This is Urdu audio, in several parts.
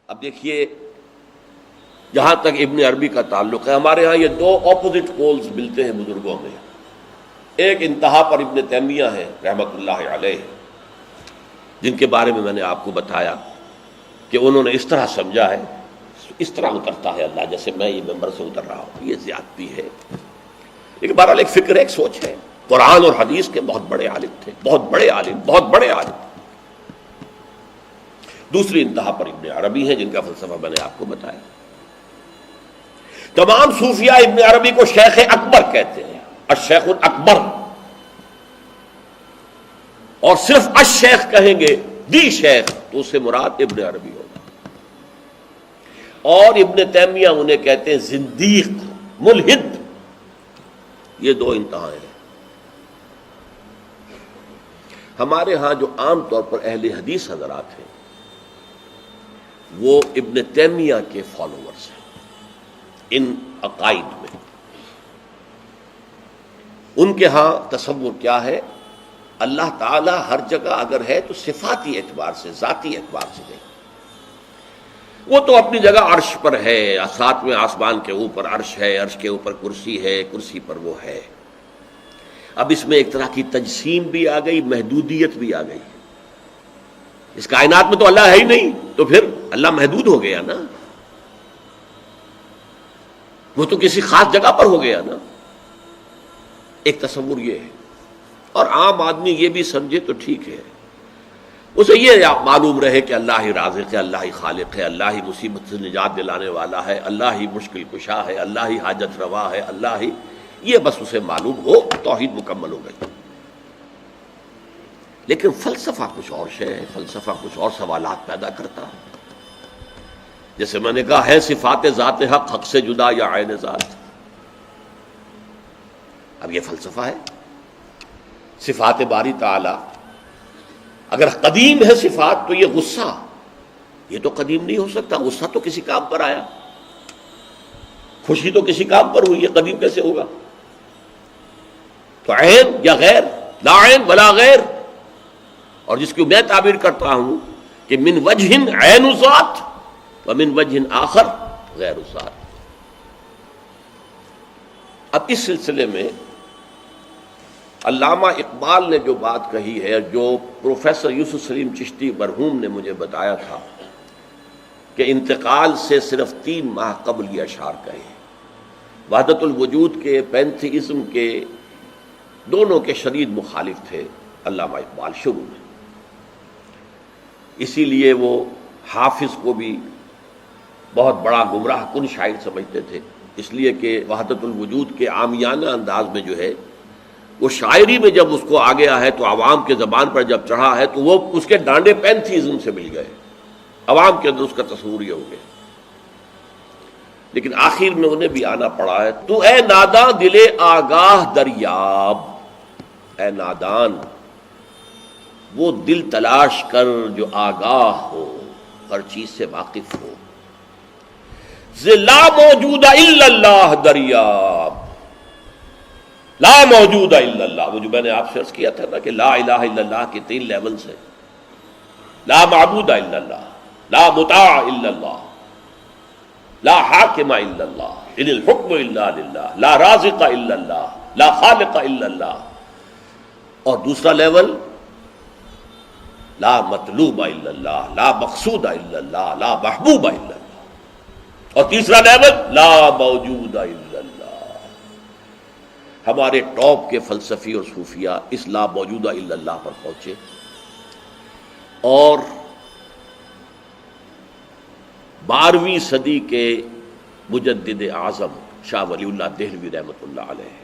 اب دیکھیے جہاں تک ابن عربی کا تعلق ہے، ہمارے ہاں یہ دو اپوزٹ پولز ملتے ہیں بزرگوں میں. ایک انتہا پر ابن تیمیہ ہے رحمۃ اللہ علیہ، جن کے بارے میں نے آپ کو بتایا کہ انہوں نے اس طرح سمجھا ہے، اس طرح اترتا ہے اللہ جیسے میں یہ ممبر سے اتر رہا ہوں، یہ زیادتی ہے. لیکن بہرحال ایک فکر ہے، ایک سوچ ہے. قرآن اور حدیث کے بہت بڑے عالم تھے، بہت بڑے عالم، بہت بڑے عالم. دوسری انتہا پر ابن عربی ہیں جن کا فلسفہ میں نے آپ کو بتایا. تمام صوفیاء ابن عربی کو شیخ اکبر کہتے ہیں، الشیخ الاکبر، اور صرف الشیخ کہیں گے، دی شیخ، تو اس سے مراد ابن عربی ہوگا. اور ابن تیمیہ انہیں کہتے ہیں زندیق، ملحد. یہ دو انتہائیں ہیں. ہمارے ہاں جو عام طور پر اہل حدیث حضرات ہیں وہ ابن تیمیہ کے فالوورز ہیں ان عقائد میں. ان کے ہاں تصور کیا ہے؟ اللہ تعالی ہر جگہ اگر ہے تو صفاتی اعتبار سے، ذاتی اعتبار سے نہیں. وہ تو اپنی جگہ عرش پر ہے، ساتویں آسمان کے اوپر عرش ہے، عرش کے اوپر کرسی ہے، کرسی پر وہ ہے. اب اس میں ایک طرح کی تجسیم بھی آ گئی، محدودیت بھی آ گئی. اس کائنات میں تو اللہ ہے ہی نہیں، تو پھر اللہ محدود ہو گیا نا، وہ تو کسی خاص جگہ پر ہو گیا نا. ایک تصور یہ ہے. اور عام آدمی یہ بھی سمجھے تو ٹھیک ہے، اسے یہ معلوم رہے کہ اللہ ہی رازق ہے، اللہ ہی خالق ہے، اللہ ہی مصیبت سے نجات دلانے والا ہے، اللہ ہی مشکل کشا ہے، اللہ ہی حاجت روا ہے، اللہ ہی، یہ بس اسے معلوم ہو، توحید مکمل ہو گئی. لیکن فلسفہ کچھ اور شے ہے، فلسفہ کچھ اور سوالات پیدا کرتا ہے. جیسے میں نے کہا ہے صفات ذات حق حق سے جدا یا عین ذات. اب یہ فلسفہ ہے. صفات باری تعالی اگر قدیم ہے صفات تو یہ غصہ، یہ تو قدیم نہیں ہو سکتا. غصہ تو کسی کام پر آیا، خوشی تو کسی کام پر ہوئی، یہ قدیم کیسے ہوگا؟ تو عین یا غیر، لا عین ولا غیر. اور جس کو میں تعبیر کرتا ہوں کہ من وجہ عین ذات ومن وجہ آخر غیر ذات. اب اس سلسلے میں علامہ اقبال نے جو بات کہی ہے، جو پروفیسر یوسف سلیم چشتی مرحوم نے مجھے بتایا تھا کہ انتقال سے صرف 3 ماہ قبل یہ اشعار کہے. وحدت الوجود کے، پینتھیزم کے، دونوں کے شدید مخالف تھے علامہ اقبال شروع میں. اسی لیے وہ حافظ کو بھی بہت بڑا گمراہ کن شاعر سمجھتے تھے، اس لیے کہ وحدت الوجود کے عامیانہ انداز میں جو ہے وہ شاعری میں جب اس کو آ گیا ہے تو عوام کے زبان پر جب چڑھا ہے تو وہ اس کے ڈانڈے پینتھیزم سے مل گئے، عوام کے اندر اس کا تصور یہ ہو گیا. لیکن آخر میں انہیں بھی آنا پڑا ہے. تو اے ناداں دل آگاہ دریاب، اے نادان وہ دل تلاش کر جو آگاہ ہو، ہر چیز سے واقف ہو. لا موجود الا اللہ دریاب، لا موجود الا اللہ. وہ جو میں نے آپ سے عرض کیا تھا نا کہ لا الہ الا اللہ کے 3 لیولز ہیں. لا معبود الا اللہ، لا مطاع الا اللہ، لا حاکم الا اللہ، ان الحکم الا للہ، لا رازق الا اللہ، لا خالق الا اللہ. اور دوسرا لیول لا مطلوب الا اللہ، لا مقصود الا اللہ، لا محبوب الا اللہ. اور تیسرا لیول لا موجود الا اللہ. ہمارے ٹاپ کے فلسفی اور صوفیاء اس لا موجودہ الا اللہ پر پہنچے. اور 12ویں صدی کے مجدد اعظم شاہ ولی اللہ دہلوی رحمۃ اللہ علیہ،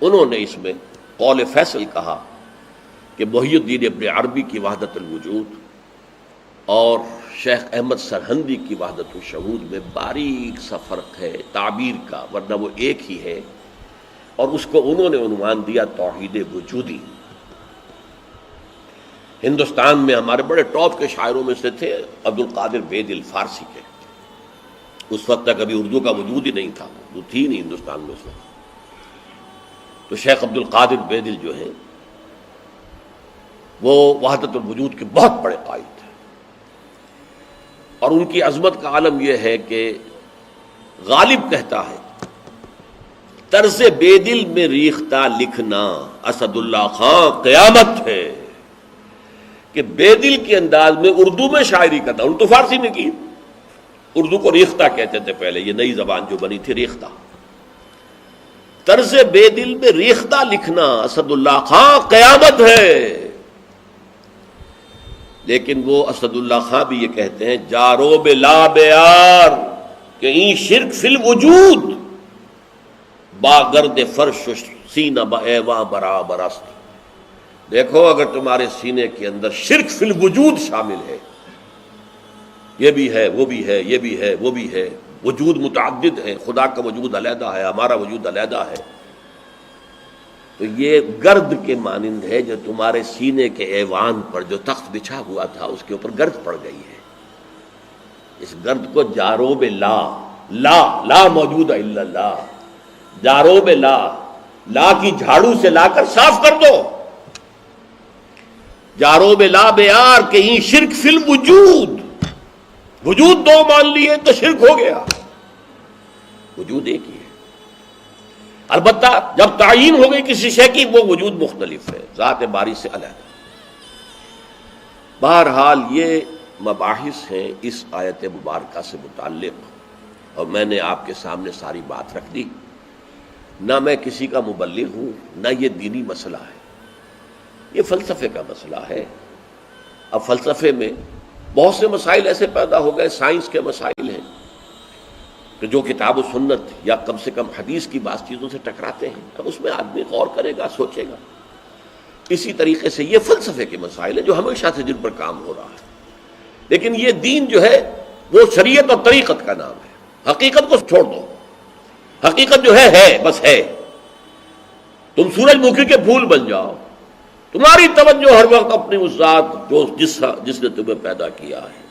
انہوں نے اس میں قول فیصل کہا کہ محی الدین ابن عربی کی وحدت الوجود اور شیخ احمد سرہندی کی وحدت الشہود میں باریک سا فرق ہے تعبیر کا، ورنہ وہ ایک ہی ہے. اور اس کو انہوں نے عنوان دیا توحید وجودی. ہندوستان میں ہمارے بڑے ٹاپ کے شاعروں میں سے تھے عبد القادر بید الفارسی کے. اس وقت تک ابھی اردو کا وجود ہی نہیں تھا، اردو تھی نہیں ہندوستان میں اس وقت. تو شیخ عبد القادر بیدل جو ہیں وہ وحدت الوجود کے بہت بڑے قائد تھے. اور ان کی عظمت کا عالم یہ ہے کہ غالب کہتا ہے طرز بے دل میں ریختہ لکھنا اسد اللہ خان قیامت ہے، کہ بے دل کے انداز میں اردو میں شاعری کرتا، اردو فارسی میں کی، اردو کو ریختہ کہتے تھے پہلے، یہ نئی زبان جو بنی تھی ریختہ، طرز بے دل میں ریختہ لکھنا اسد اللہ خان قیامت ہے۔ لیکن وہ اسد اللہ خان بھی یہ کہتے ہیں جارو بلا بیار کہ این شرک فی الوجود با گرد فرش سینہ با ایواں برابر است۔ دیکھو اگر تمہارے سینے کے اندر شرک فی الوجود شامل ہے، یہ بھی ہے وہ بھی ہے یہ بھی ہے وہ بھی ہے، وجود متعدد ہے، خدا کا وجود علیحدہ ہے، ہمارا وجود علیحدہ ہے، تو یہ گرد کے مانند ہے جو تمہارے سینے کے ایوان پر جو تخت بچھا ہوا تھا اس کے اوپر گرد پڑ گئی ہے۔ اس گرد کو جاروب لا، لا موجود ہے الا اللہ، جاروب لا کی جھاڑو سے لا کر صاف کر دو، جاروب لا بیار کہ یہ شرک فی الوجود، وجود دو مان لیے تو شرک ہو گیا، وجود ایک ہی ہے۔ البتہ جب تعین ہو گئی کسی شے کی وہ وجود مختلف ہے، ذات باری سے علیحدہ۔ بہرحال یہ مباحث ہیں اس آیت مبارکہ سے متعلق، اور میں نے آپ کے سامنے ساری بات رکھ دی۔ نہ میں کسی کا مبلغ ہوں، نہ یہ دینی مسئلہ ہے، یہ فلسفے کا مسئلہ ہے۔ اب فلسفے میں بہت سے مسائل ایسے پیدا ہو گئے، سائنس کے مسائل ہیں کہ جو کتاب و سنت یا کم سے کم حدیث کی بعض چیزوں سے ٹکراتے ہیں، اب اس میں آدمی غور کرے گا، سوچے گا۔ اسی طریقے سے یہ فلسفے کے مسائل ہیں جو ہمیشہ سے جن پر کام ہو رہا ہے، لیکن یہ دین جو ہے وہ شریعت اور طریقت کا نام ہے۔ حقیقت کو چھوڑ دو، حقیقت جو ہے بس ہے۔ تم سورج مکھی کے پھول بن جاؤ، تمہاری توجہ ہر وقت اپنی اس ذات جو جس نے تمہیں پیدا کیا ہے،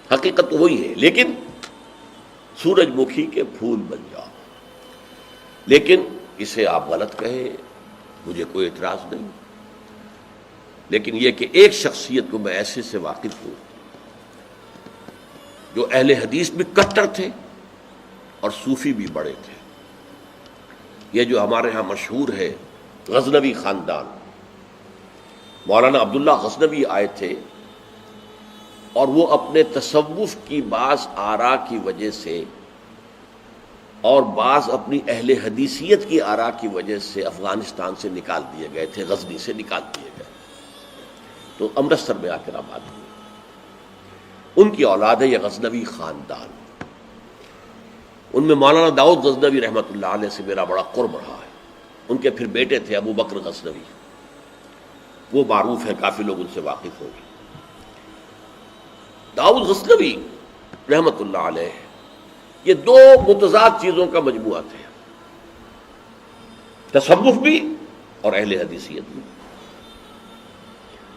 حقیقت تو وہی ہے، لیکن سورج مکھی کے پھول بن جاؤ۔ لیکن اسے آپ غلط کہیں، مجھے کوئی اعتراض نہیں، لیکن یہ کہ ایک شخصیت کو میں ایسے سے واقف ہوں جو اہل حدیث بھی کٹر تھے اور صوفی بھی بڑے تھے۔ یہ جو ہمارے ہاں مشہور ہے غزنوی خاندان، مولانا عبداللہ غزنوی آئے تھے اور وہ اپنے تصوف کی بعض آراء کی وجہ سے اور بعض اپنی اہل حدیثیت کی آراء کی وجہ سے افغانستان سے نکال دیے گئے تھے، غزنی سے نکال دیے گئے، تو امرتسر میں آ کر آباد ہوئے۔ ان کی اولاد ہے یہ غزنوی خاندان۔ ان میں مولانا داؤد غزنوی رحمۃ اللہ علیہ سے میرا بڑا قرب رہا ہے۔ ان کے پھر بیٹے تھے ابو بکر غزنوی، وہ معروف ہیں، کافی لوگ ان سے واقف ہوں گے۔ داؤد غزنوی رحمۃ اللہ علیہ یہ دو متضاد چیزوں کا مجموعہ تھے، تصوف بھی اور اہل حدیثیت بھی۔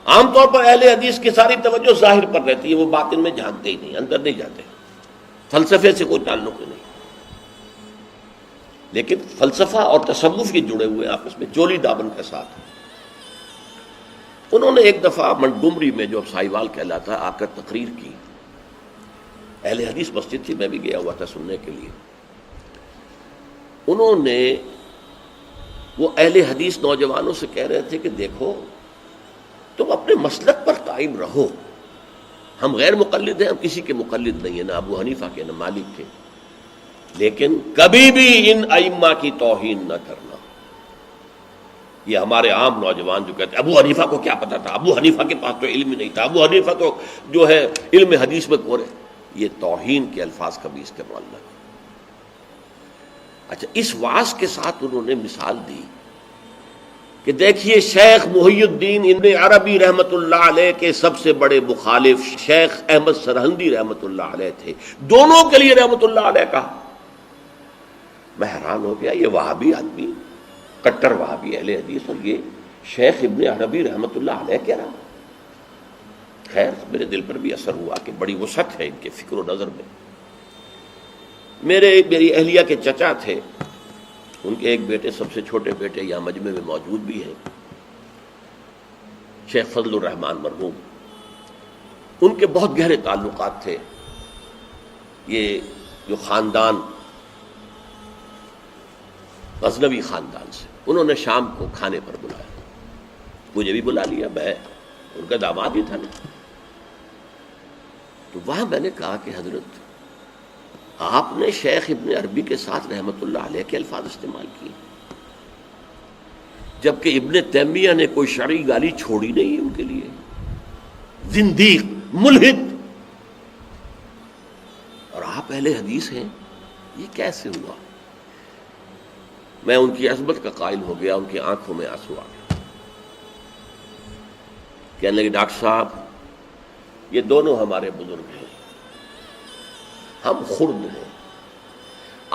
عام طور پر اہل حدیث کی ساری توجہ ظاہر پر رہتی ہے، وہ باطن میں جانتے ہی نہیں، اندر نہیں جاتے، فلسفے سے کوئی تعلق ہی نہیں۔ لیکن فلسفہ اور تصوف یہ جڑے ہوئے آپس میں چولی دامن کے ساتھ۔ انہوں نے ایک دفعہ منٹگمری میں جو اب سائیوال کہلاتا ہے آ کر تقریر کی، اہل حدیث مسجد تھی، میں بھی گیا ہوا تھا سننے کے لیے۔ انہوں نے وہ اہل حدیث نوجوانوں سے کہہ رہے تھے کہ دیکھو تم اپنے مسلک پر قائم رہو، ہم غیر مقلد ہیں، ہم کسی کے مقلد نہیں ہیں، نہ ابو حنیفہ کے نہ مالک کے، لیکن کبھی بھی ان ائمہ کی توہین نہ کرنا۔ یہ ہمارے عام نوجوان جو کہتے ہیں ابو حنیفہ کو کیا پتا تھا، ابو حنیفہ کے پاس تو علم ہی نہیں تھا، ابو حنیفہ تو جو ہے علم حدیث میں کورے، یہ توہین کے الفاظ کبھی استعمال نہ کریں۔ اچھا، اس واعظ کے ساتھ انہوں نے مثال دی کہ دیکھیے شیخ محی الدین ابن عربی رحمۃ اللہ علیہ کے سب سے بڑے مخالف شیخ احمد سرہندی رحمۃ اللہ علیہ تھے، دونوں کے لیے رحمۃ اللہ علیہ کہا۔ میں حیران ہو گیا، یہ وہابی آدمی، کٹر وہابی اہل حدیث، اور یہ شیخ ابن عربی رحمۃ اللہ علیہ کہہ رہا۔ خیر میرے دل پر بھی اثر ہوا کہ بڑی وسعت ہے ان کے فکر و نظر میں۔ میری اہلیہ کے چچا تھے، ان کے ایک بیٹے، سب سے چھوٹے بیٹے یہاں مجمع میں موجود بھی ہیں، شیخ فضل الرحمان مرحوم۔ ان کے بہت گہرے تعلقات تھے یہ جو خاندان غزنوی خاندان سے. انہوں نے شام کو کھانے پر بلایا، مجھے بھی بلا لیا، میں ان کا داماد ہی تھا نا. تو وہاں میں نے کہا کہ حضرت آپ نے شیخ ابن عربی کے ساتھ رحمت اللہ علیہ کے الفاظ استعمال کیے، جبکہ ابن تیمیہ نے کوئی شرعی گالی چھوڑی نہیں ان کے لیے. زندیق، ملحد، اور آپ اہل حدیث ہیں، یہ کیسے ہوا؟ میں ان کی عظمت کا قائل ہو گیا، ان کی آنکھوں میں آنسو آ گیا. کہنے لگے ڈاکٹر صاحب یہ دونوں ہمارے بزرگ ہیں، ہم خرد ہیں،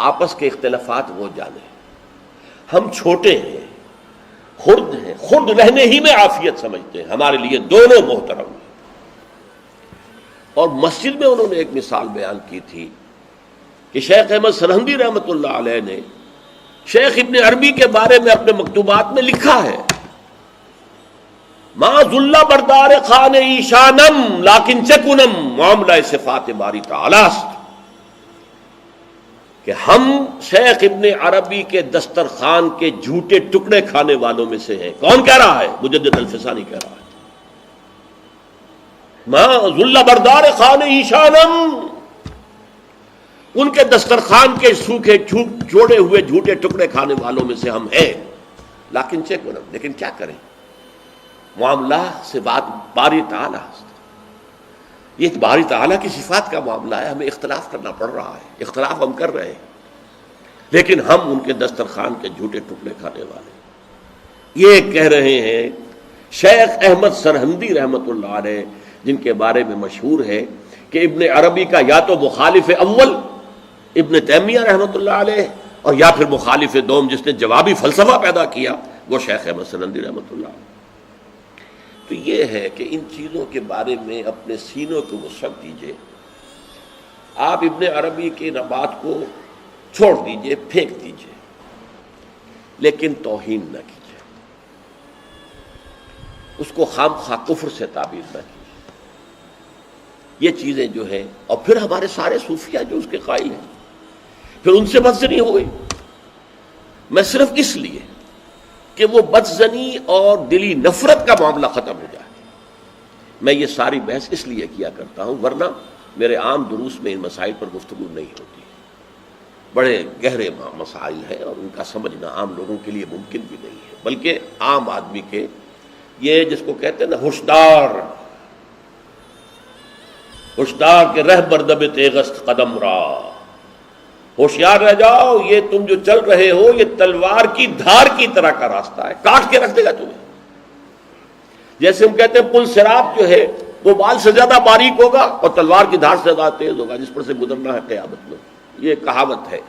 آپس کے اختلافات وہ جانے، ہم چھوٹے ہیں، خرد ہیں، خرد رہنے ہی میں عافیت سمجھتے ہیں، ہمارے لیے دونوں محترم ہیں. اور مسجد میں انہوں نے ایک مثال بیان کی تھی کہ شیخ احمد سرہندی رحمۃ اللہ علیہ نے شیخ ابن عربی کے بارے میں اپنے مکتوبات میں لکھا ہے، ما ذل بردار خان ایشانم لیکن چکنم معاملہ صفات باری تعالی است، کہ ہم شیخ ابن عربی کے دسترخوان کے جھوٹے ٹکڑے کھانے والوں میں سے ہیں. کون کہہ رہا ہے؟ مجدد الفسانی کہہ رہا ہے. ما ذل بردار خان ایشانم، ان کے دسترخوان کے سوکھے جوڑے ہوئے جھوٹے ٹکڑے کھانے والوں میں سے ہم ہیں. لیکن چکنم، لیکن کیا کریں، معاملہ سے بات باری تعالیٰ، یہ باری تعالیٰ کی صفات کا معاملہ ہے، ہمیں اختلاف کرنا پڑ رہا ہے، اختلاف ہم کر رہے ہیں، لیکن ہم ان کے دسترخوان کے جھوٹے ٹکڑے کھانے والے. یہ کہہ رہے ہیں شیخ احمد سرہندی رحمۃ اللہ علیہ، جن کے بارے میں مشہور ہے کہ ابن عربی کا یا تو مخالف اول ابن تیمیہ رحمۃ اللہ علیہ، اور یا پھر مخالف دوم جس نے جوابی فلسفہ پیدا کیا وہ شیخ احمد سرہندی رحمۃ اللہ علیہ. تو یہ ہے کہ ان چیزوں کے بارے میں اپنے سینوں کو وسعت دیجیے. آپ ابن عربی کی بات کو چھوڑ دیجیے، پھینک دیجیے، لیکن توہین نہ کیجیے، اس کو خام خواہ کفر سے تعبیر نہ کیجیے. یہ چیزیں جو ہیں، اور پھر ہمارے سارے صوفیہ جو اس کے قائل ہیں، پھر ان سے بدزنی ہو گئی. میں صرف اس لیے کہ وہ بدزنی اور دلی نفرت کا معاملہ ختم ہو جائے میں یہ ساری بحث اس لیے کیا کرتا ہوں، ورنہ میرے عام دروس میں ان مسائل پر گفتگو نہیں ہوتی. بڑے گہرے مسائل ہیں اور ان کا سمجھنا عام لوگوں کے لیے ممکن بھی نہیں ہے، بلکہ عام آدمی کے یہ جس کو کہتے ہیں نا ہوشدار کے رہ بردب تیغست قدم را، ہوشیار رہ جاؤ، یہ تم جو چل رہے ہو یہ تلوار کی دھار کی طرح کا راستہ ہے، کاٹ کے رکھ دے گا تمہیں. جیسے ہم کہتے ہیں پل صراط جو ہے وہ بال سے زیادہ باریک ہوگا اور تلوار کی دھار سے زیادہ تیز ہوگا، جس پر سے گزرنا ہے قیامت میں. یہ کہاوت ہے.